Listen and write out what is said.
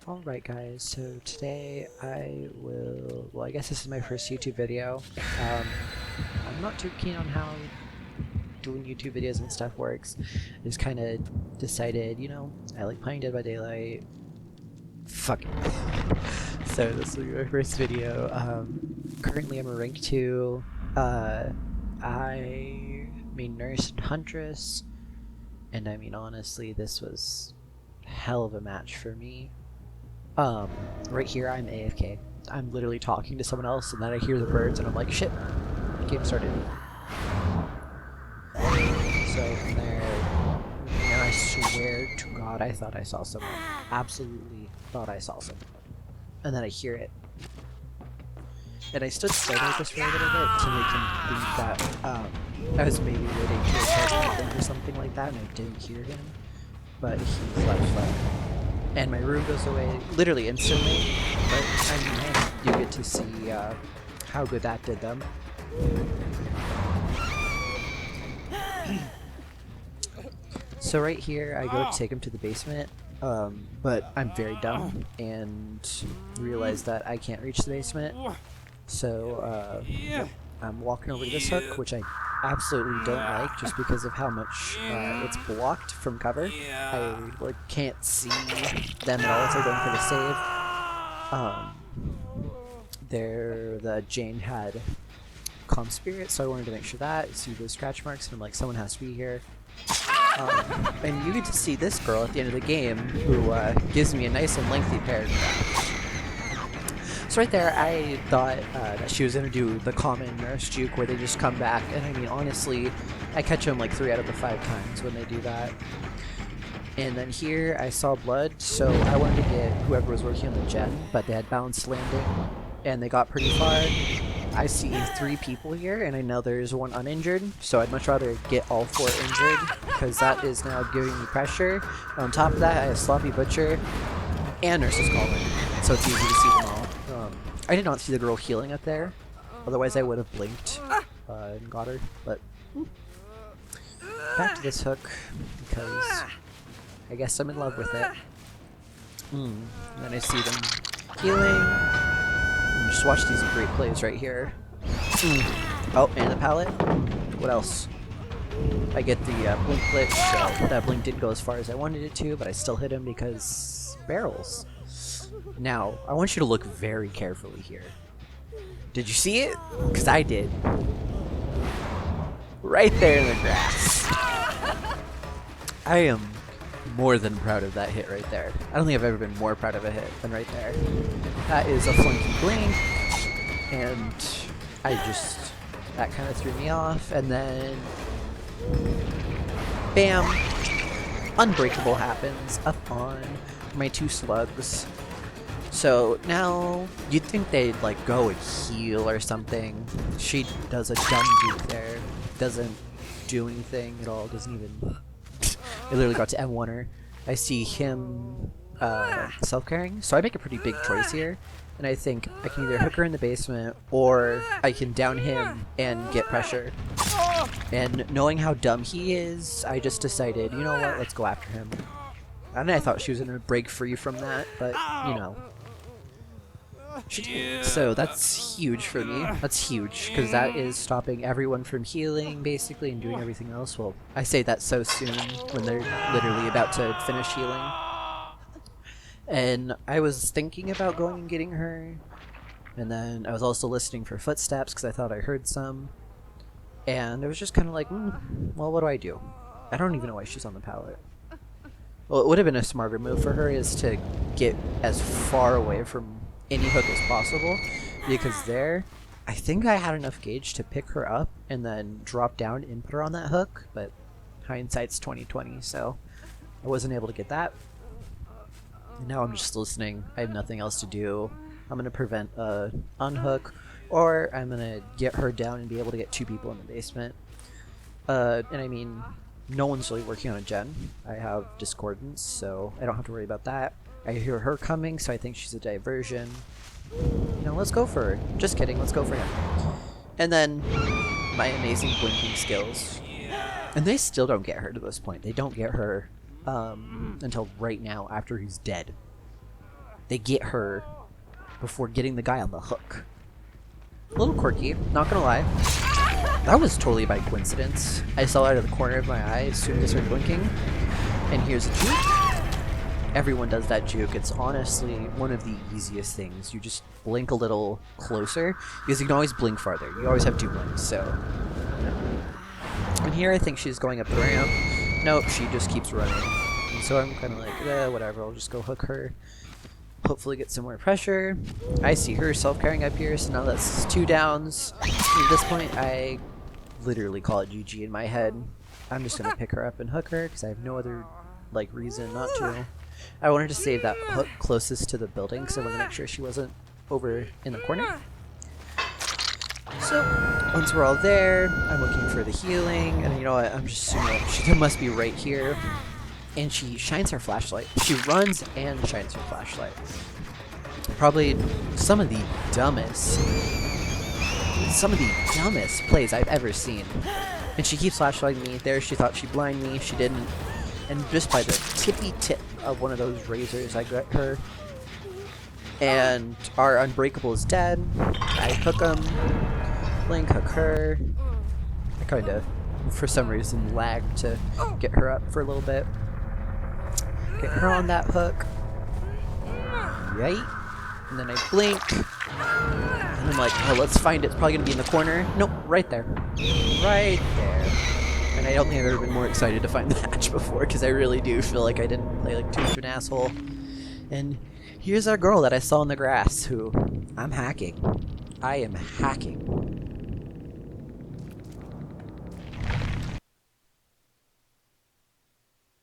Alright guys, so today I guess this is my first YouTube video. I'm not too keen on how doing YouTube videos and stuff works. I just kind of decided, I like playing Dead by Daylight. Fuck it. So this will be my first video. Currently I'm a rank 2. I main nurse and huntress. And I mean honestly, this was hell of a match for me. Right here I'm AFK. I'm literally talking to someone else and then I hear the birds and I'm like, shit, game started. So from there, and I swear to God I thought I saw someone. Absolutely thought I saw someone. And then I hear it. And I stood still like this for a little bit to make him think that I was maybe waiting to attack him or something like that and I didn't hear him. But he left. And my room goes away literally instantly, but I mean, you get to see how good that did them. So right here, I go to take him to the basement, but I'm very dumb and realize that I can't reach the basement. So I'm walking over to this hook, which I absolutely don't like just because of how much it's blocked from cover. I can't see them at all as they're going for the save. The Jane had calm spirit, so I wanted to make sure that. See those scratch marks, and I'm like, someone has to be here. And you get to see this girl at the end of the game who gives me a nice and lengthy paragraph. So right there, I thought that she was going to do the common nurse juke where they just come back, and I mean, honestly, I catch them like 3 out of the 5 times when they do that. And then here, I saw blood, so I wanted to get whoever was working on the gen, but they had balanced landing, and they got pretty far. I see 3 people here, and I know there's 1 uninjured, so I'd much rather get all 4 injured, because that is now giving me pressure. On top of that, I have Sloppy Butcher and Nurse's Calling, so it's easy to see them all. I did not see the girl healing up there, otherwise I would have blinked and got her, but back to this hook, because I guess I'm in love with it. And then I see them healing, and just watch these great plays right here. Oh, and the pallet. What else? I get the blink glitch, so that blink didn't go as far as I wanted it to, but I still hit him because barrels. Now, I want you to look very carefully here. Did you see it? Because I did. Right there in the grass. I am more than proud of that hit right there. I don't think I've ever been more proud of a hit than right there. That is a flunky blink, and that kind of threw me off, and then bam! Unbreakable happens up on my 2 slugs. So now you'd think they'd like go and heal or something. She does a dumb juke there. Doesn't do anything at all. Doesn't even. I literally got to M1 her. I see him self-carrying, so I make a pretty big choice here. And I think I can either hook her in the basement or I can down him and get pressure. And knowing how dumb he is, I just decided, you know what, let's go after him. And I thought she was going to break free from that, but, you know. She didn't. So that's huge for me. That's huge, because that is stopping everyone from healing, basically, and doing everything else. Well, I say that so soon, when they're literally about to finish healing. And I was thinking about going and getting her, and then I was also listening for footsteps, because I thought I heard some. And it was just kind of like, well, what do I do? I don't even know why she's on the pallet. Well, it would have been a smarter move for her is to get as far away from any hook as possible, because there, I think I had enough gauge to pick her up and then drop down and put her on that hook, but hindsight's 20/20, so I wasn't able to get that. And now I'm just listening. I have nothing else to do. I'm going to prevent a unhook, or I'm going to get her down and be able to get 2 people in the basement. And I mean, no one's really working on a gen. I have discordance, so I don't have to worry about that. I hear her coming, so I think she's a diversion. You know, let's go for her. Just kidding, let's go for him. And then my amazing blinking skills. And they still don't get her to this point. They don't get her until right now after he's dead. they get her before getting the guy on the hook. A little quirky, not gonna lie. That was totally by coincidence. I saw it out of the corner of my eye as soon as I started blinking. And here's a juke. Everyone does that juke. It's honestly one of the easiest things. You just blink a little closer, because you can always blink farther. You always have 2 blinks, so... And here I think she's going up the ramp. Nope, she just keeps running. And so I'm kind of like, whatever, I'll just go hook her. Hopefully get some more pressure. I see her self-carrying up here, so now that's 2 downs. At this point, I literally call it GG in my head. I'm just gonna pick her up and hook her, because I have no other, like, reason not to. I wanted to save that hook closest to the building, so I wanted to make sure she wasn't over in the corner. So, once we're all there, I'm looking for the healing, and you know what, I'm just assuming she must be right here. And she shines her flashlight. She runs and shines her flashlight. Probably some of the dumbest plays I've ever seen. And she keeps flashlighting me. There, she thought she'd blind me. She didn't. And just by the tippy tip of one of those razors, I got her. And our Unbreakable is dead. I hook him. Blink, hook her. I kind of, for some reason, lagged to get her up for a little bit. Get her on that hook. Right? And then I blink. And I'm like, oh, let's find it. It's probably going to be in the corner. Nope, right there. Right there. And I don't think I've ever been more excited to find the hatch before, because I really do feel like I didn't play like too much of an asshole. And here's our girl that I saw in the grass, who I'm hacking. I am hacking.